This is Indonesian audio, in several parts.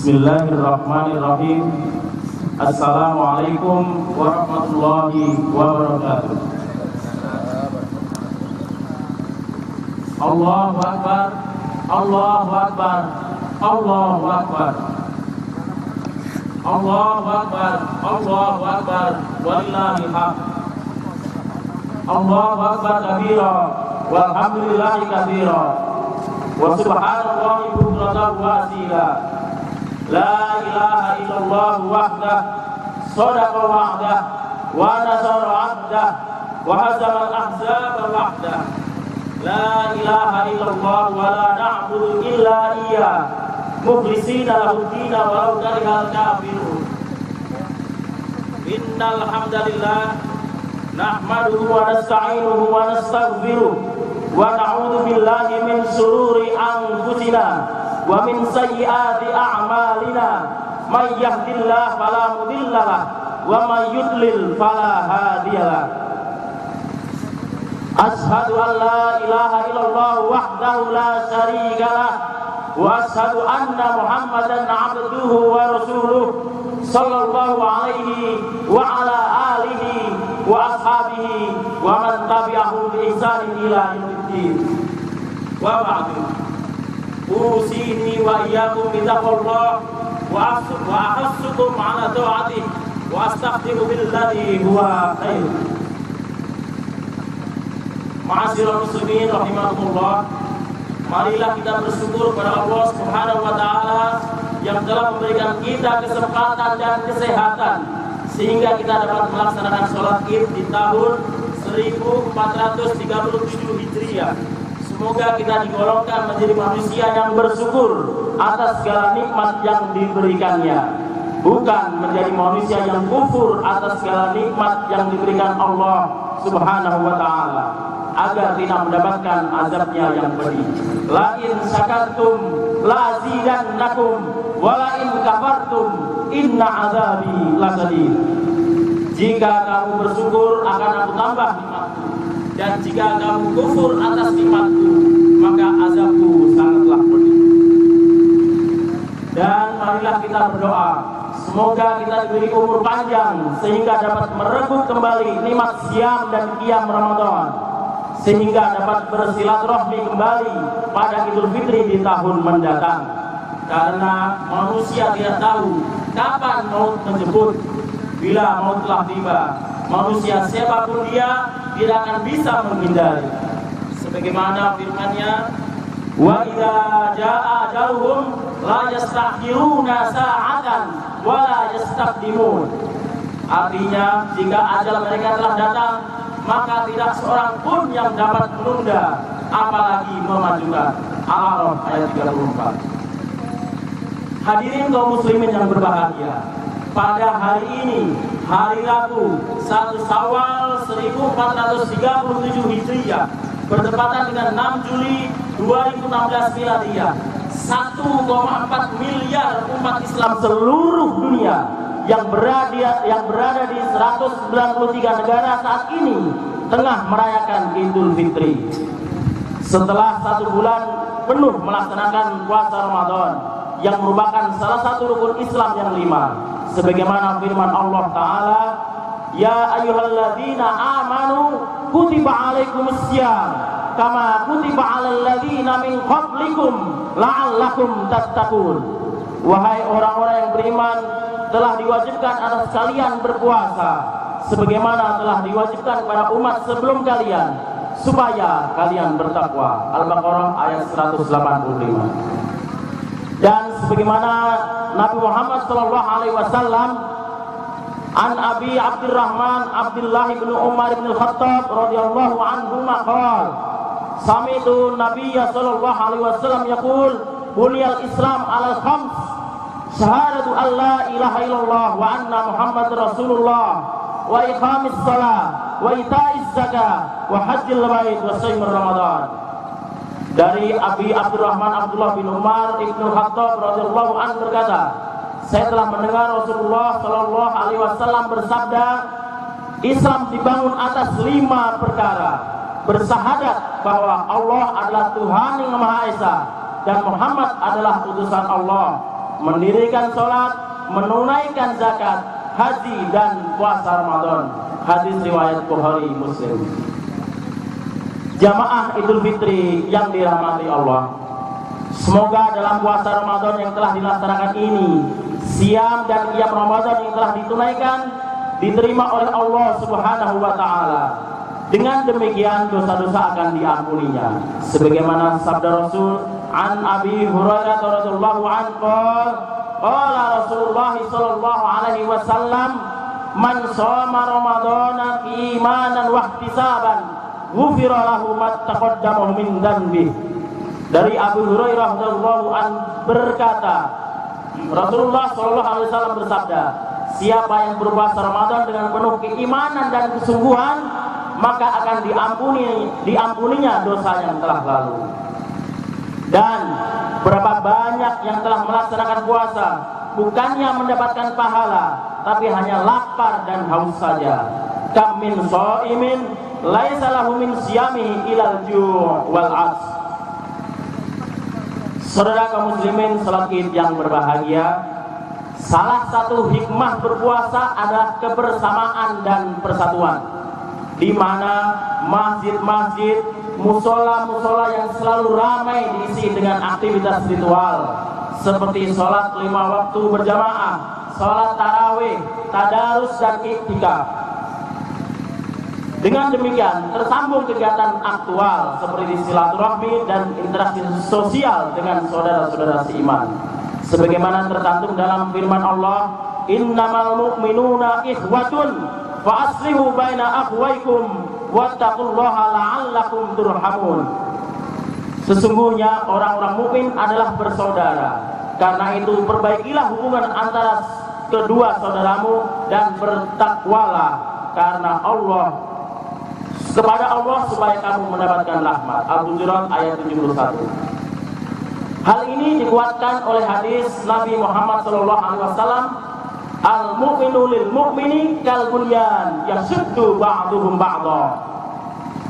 Bismillahirrahmanirrahim. Assalamualaikum warahmatullahi wabarakatuh. Allahu Akbar, Allahu Akbar, Allahu Akbar, Allahu Akbar, Allahu Akbar, walillahil hamd. Allahu Akbar kabira, walhamdulillahi kabira, wa subhanallahi bukratan wa asila. La ilaha illallah wahdah, sadaqa wa'dah, wa nasara 'abdah, wa hazama al-ahzaba wahdah. La ilaha illallah wa la na'budu illa iyyah, mukhlishina lahu ad-dina walau karihal kafirun. Innal hamdalillah nahmaduhu wa nasta'inuhu wa nastaghfiruh wa na'udzu billahi min shururi anfusina wa min sayyiati a'malina. May yahdihillahu fala mudilla lahu wa may yudlil fala hadiyalah. Ashhadu an la ilaha illallah wahdahu la syarika lah wa ashhadu anna Muhammadan 'abduhu wa rasuluh sallallahu alaihi wa ala alihi wa ashabihi wa man tabi'ahum bi ihsanin ila yaumiddin. Wa ba'du. Usini wa iyyakum bittaqwallah wa ahassukum ala ta'atihi wa astaghfiru billadhi huwa khair. Ma'asyiral muslimin rahimakumullah, marilah kita bersyukur kepada Allah Subhanahu wa taala yang telah memberikan kita kesempatan dan kesehatan sehingga kita dapat melaksanakan sholat Id di tahun 1437 Hijriah. Semoga kita digolongkan menjadi manusia yang bersyukur atas segala nikmat yang diberikannya, bukan menjadi manusia yang kufur atas segala nikmat yang diberikan Allah Subhanahu wa taala, agar tidak mendapatkan azabnya yang pedih. La in syakartum la zidannakum wa la in kafartum inna azabi lasadid. Jika kamu bersyukur akan aku tambah nikmatku, dan jika kamu kufur atas nikmatku maka azabku sangatlah pedih. Dan marilah kita berdoa, semoga kita diberi umur panjang sehingga dapat merebut kembali nikmat siam dan qiyam Ramadan, sehingga dapat bersilaturahmi kembali pada Idul Fitri di tahun mendatang. Karena manusia tidak tahu kapan maut menjemput. Bila maut telah tiba, manusia siapapun dia tidak akan bisa menghindari. Sebagaimana firman-Nya, wa idza jaa ajaluhum la yastakhiruna sa'atan wa la yastaqdimun. Artinya, jika ajal mereka telah datang, maka tidak seorang pun yang dapat menunda, apalagi memajukan. Al-A'raf ayat 34. Hadirin kaum muslimin yang berbahagia, pada hari ini, hari Rabu 1 Syawal 1437 Hijriah, bertepatan dengan 6 Juli 2016 Miladiah, 1,4 miliar umat Islam seluruh dunia yang berada di 193 negara saat ini tengah merayakan Idul Fitri. Setelah 1 bulan penuh melaksanakan puasa Ramadan yang merupakan salah satu rukun Islam yang 5, sebagaimana firman Allah Ta'ala, ya ayyuhalladzina amanu kutiba alaikumussyam kama kutiba alal ladzina min qablikum la'allakum tattaqun. Wahai orang-orang yang beriman, telah diwajibkan atas kalian berpuasa sebagaimana telah diwajibkan kepada umat sebelum kalian supaya kalian bertakwa. Al-Baqarah ayat 185. Dan sebagaimana Nabi Muhammad SAW an Abi Abdurrahman Abdullah bin Umar bin Khattab radhiyallahu anhu maqal sami'tu Nabiyya sallallahu alaihi wasallam yaqul buniyal Islam ala khams syahadatu an la ilaha illallah wa anna Muhammadar Rasulullah wa iqamis shalah wa itaiz zakah wa hajjil bait wa shaum Ramadan. Dari Abi Abdurrahman Abdullah bin Umar ibnu Khattab radhiyallahu anhu berkata, saya telah mendengar Rasulullah sallallahu alaihi wasallam bersabda, Islam dibangun atas 5 perkara: bersahadat bahwa Allah adalah Tuhan yang Maha Esa dan Muhammad adalah utusan Allah, mendirikan sholat, menunaikan zakat, haji dan puasa Ramadan. Hadis riwayat Bukhari Muslim. Jamaah Idul Fitri yang dirahmati Allah, semoga dalam puasa Ramadan yang telah dilaksanakan ini, siam dan qiyam Ramadan yang telah ditunaikan, diterima oleh Allah Subhanahu wa taala. Dengan demikian dosa-dosa akan diampuninya. Sebagaimana sabda Rasul, an Abi Hurairah radhiyallahu anhu, qala Rasulullah sallallahu alaihi wasallam, man shoma ramadhana imanan wa ihtisaban, ghufira lahu ma taqaddama min dhanbi. Dari Abu Hurairah radhiyallahu anhu berkata, Rasulullah sallallahu alaihi wasallam bersabda, siapa yang berpuasa Ramadan dengan penuh keimanan dan kesungguhan, maka akan diampuninya dosa yang telah lalu. Dan berapa banyak yang telah melaksanakan puasa, bukannya mendapatkan pahala, tapi hanya lapar dan haus saja. Kam min shaimin laisa lahu min siyamihi ilal ju' wal 'ats. Saudara kaum muslimin salat Id yang berbahagia, salah satu hikmah berpuasa adalah kebersamaan dan persatuan, di mana masjid-masjid, musola-musola yang selalu ramai diisi dengan aktivitas ritual seperti sholat 5 waktu berjamaah, sholat tarawih, tadarus dan iktikaf. Dengan demikian tersambung kegiatan aktual seperti silaturahmi dan interaksi sosial dengan saudara-saudara seiman. Sebagaimana tercantum dalam firman Allah, innamal mu'minuna ikhwatun fa aslihu baina akhwaykum wattaqullaha la'allakum turhamun. Sesungguhnya orang-orang mukmin adalah bersaudara. Karena itu perbaikilah hubungan antara kedua saudaramu dan bertakwalah kepada Allah supaya kamu mendapatkan rahmat. Al-Hujurat ayat 71. Hal ini dikuatkan oleh hadis Nabi Muhammad SAW, al-mu'minu lil mu'mini kal bunyan yashuddu ba'duhum ba'dha.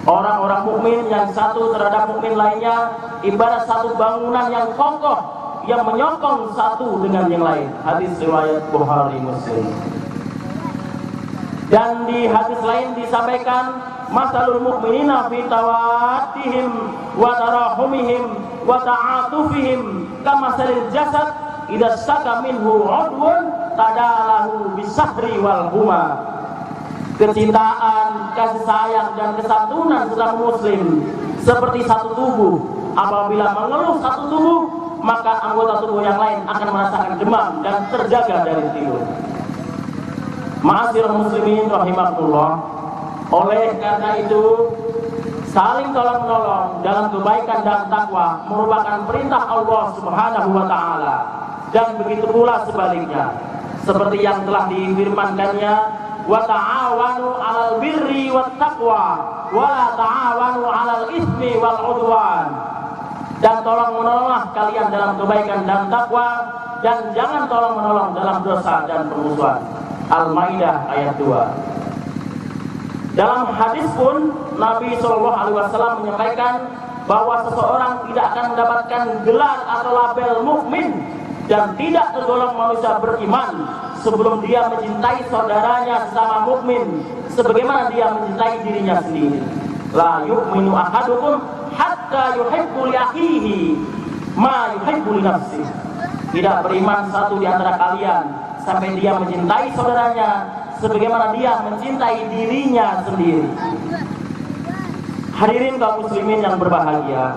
Orang-orang mukmin yang satu terhadap mukmin lainnya ibarat satu bangunan yang kokoh yang menyokong satu dengan yang lain. Hadis riwayat Bukhari Muslim. Dan di hadis lain disampaikan, masalul mu'minina fi tawaddihim wa tarahumihim wa ta'atufihim kamasalil jasad idza saka minhu 'udwun tadalahu bisahri wal huma. Kecintaan, kasih sayang dan kesantunan sesama muslim seperti satu tubuh. Apabila mengeluh satu tubuh, maka anggota tubuh yang lain akan merasakan demam dan terjaga dari tidur. Ma'asyiral muslimin rahimakumullah. Oleh karena itu, saling tolong-menolong dalam kebaikan dan takwa merupakan perintah Allah Subhanahu wa taala. Dan begitu pula sebaliknya, seperti yang telah difirmankannya, wa ta'awanu 'alal birri wat taqwa wa la ta'awanu 'alal itsmi wal 'udwan. Dan tolong-menolonglah kalian dalam kebaikan dan takwa, dan jangan tolong-menolong dalam dosa dan permusuhan. Al-Maidah ayat 2. Dalam hadis pun Nabi SAW menyampaikan bahwa seseorang tidak akan mendapatkan gelar atau label mukmin dan tidak tergolong manusia beriman sebelum dia mencintai saudaranya sesama mukmin sebagaimana dia mencintai dirinya sendiri. La yu'minu ahadukum hatta yuhibbu li akhihi ma yuhibbu li nafsihi. Tidak beriman satu di antara kalian sampai dia mencintai saudaranya sebagaimana dia mencintai dirinya sendiri. Hadirin kaum muslimin yang berbahagia,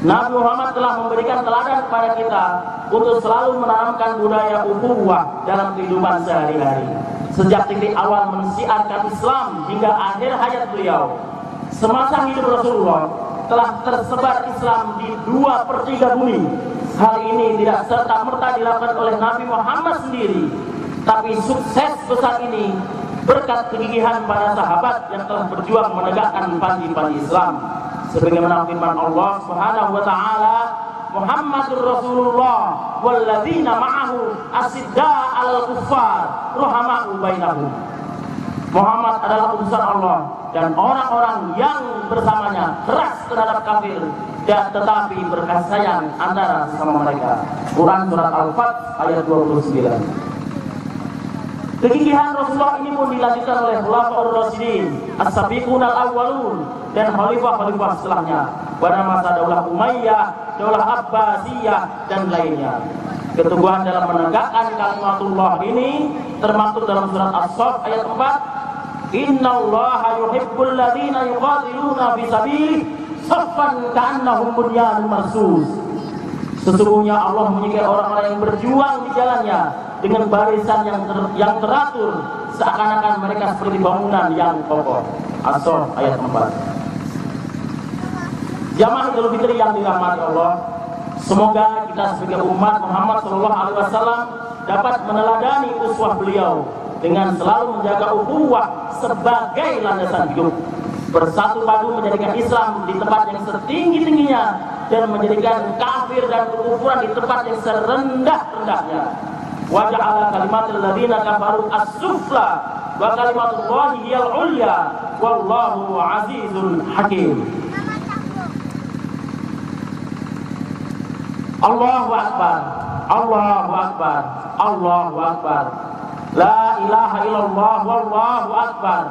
Nabi Muhammad telah memberikan teladan kepada kita untuk selalu menanamkan budaya ukhuwah dalam kehidupan sehari-hari. Sejak titik awal mensiarkan Islam hingga akhir hayat beliau, semasa hidup Rasulullah telah tersebar Islam di 2/3 bumi. Hal ini tidak serta-merta dilakukan oleh Nabi Muhammad sendiri, tapi sukses besar ini berkat kegigihan para sahabat yang telah berjuang menegakkan panji-panji Islam. Sebagaimana firman Allah Subhanahu wa taala, Muhammadur Rasulullah walladzina ma'ahu asidda 'alal kuffar ruhama'u bainahum. Muhammad adalah utusan Allah dan orang-orang yang bersamanya keras terhadap kafir dan tetapi berkasih sayang antara sesama mereka. Quran surat Al-Fat ayat 29. Kegigihan Rasulullah ini pun dilanjutkan oleh Khulafaur Rasyidin, As-Sabiqun Al-Awwalun dan khalifah-khalifah setelahnya pada masa Daulah Umayyah, Daulah Abbasiyah dan lainnya. Keteguhan dalam menegakkan kalimatullah ini termaktub dalam surat As-Saff ayat 4. Innallaha yuhibbul ladzina yuqatiluna fi sabilihi saffan ka'annahum bunyanun marsus. Sesungguhnya Allah menyukai orang-orang yang berjuang di jalannya dengan barisan yang teratur seakan-akan mereka seperti bangunan yang kokoh. As-Saff ayat 4. Jamaah Idul Fitri yang dirahmati Allah, semoga kita sebagai umat Muhammad SAW dapat meneladani uswah beliau dengan selalu menjaga ukhuwah sebagai landasan hidup, bersatu padu menjadikan Islam di tempat yang setinggi-tingginya dan menjadikan kafir dan kekufuran di tempat yang serendah-rendahnya. Wa ja'ala kalimatal ladzina kafaru as-sufla wa kalimatullahi hiyal ulya wallahu azizun hakim. Allahu Akbar, Allahu Akbar, Allahu Akbar. La ilaha illallah wallahu akbar.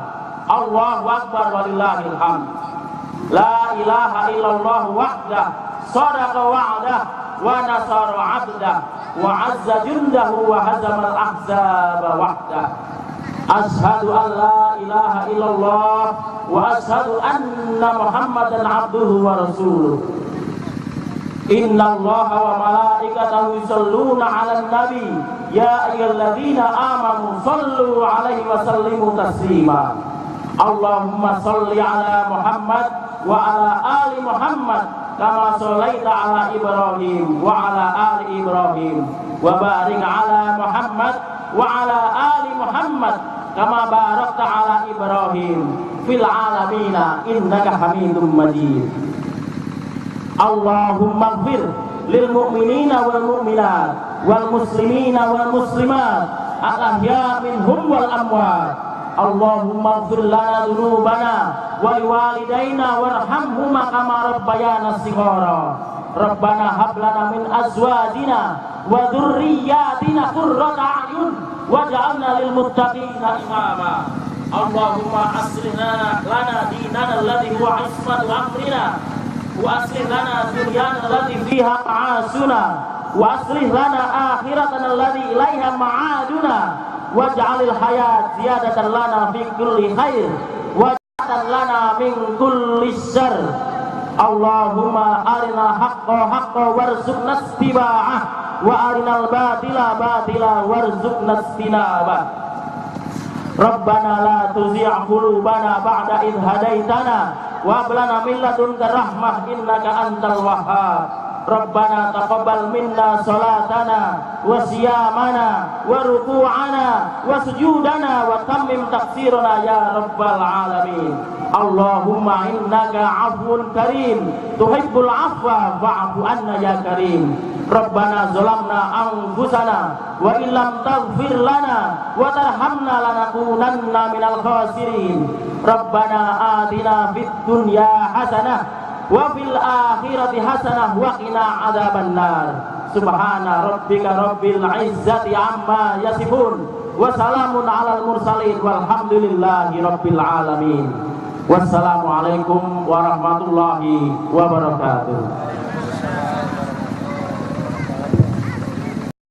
Allahu akbar walillahil hamd. La ilaha illallah wahdah, sadaqa wa'dah wa nasara 'abdah wa 'azza jundahu wa hazamal ahzaba wahdah. Ashhadu an la ilaha illallah wa ashhadu anna Muhammadan 'abduhu wa rasuluh. Inna Allaha wa malaikatahu yusholluna 'alan nabi ya ayyuhalladzina amanu shallu 'alaihi wa sallimu taslima. Allahumma shalli 'ala Muhammad wa 'ala ali Muhammad kama shallaita 'ala Ibrahim wa 'ala ali Ibrahim wa barik 'ala Muhammad wa 'ala ali Muhammad kama barakta 'ala Ibrahim fil 'alamin innaka Hamidum Majid. Allahumma ighfir lil mu'minina wal mu'minat wal muslimina wal muslimat al ahya minhum wal amwat. Allahumma ighfir lana dzunubana wa liwalidayna warhamhuma kama rabbayana shighara. Rabbana hab lana min azwajina wa dzurriyyatina qurrata a'yun waj'alna lil muttaqina imama. Allahumma aslih lana dinana alladhi huwa ismatu amrina wa aslih lana dunyana allati fiha ma'asuna wa aslih lana akhiratana allati ilaiha ma'aduna waj'alil hayat ziyadatan lana fi kulli khair waj'al lana min kulli syarr. Allahumma arina haqqa haqqa warzuqna ittiba'ah wa arinal batila batila warzuqna ijtinabah. Rabbana la tuzigh qulubana ba'da idh hadaitana wa hab lana min ladunka rahmah innaka antal wahhab. Rabbana taqabbal minna salatana wa siyamana wa ruku'ana wa sujudana wa tammim taqsirana ya rabbal alamin. Allahumma innaka 'afwun karim tuhibbul 'afwa fa'fu anna ya karim. Rabbana zalamna anfusana wa illam taghfir lana wa tarhamna lanakunanna minal khasirin. Rabbana atina fid dunya hasanah wa fil akhirati hasanah wa qina adzabannar. Subhana rabbika rabbil izzati amma yasifun wa salamun alal mursalin walhamdulillahi rabbil alamin. Wassalamualaikum warahmatullahi wabarakatuh.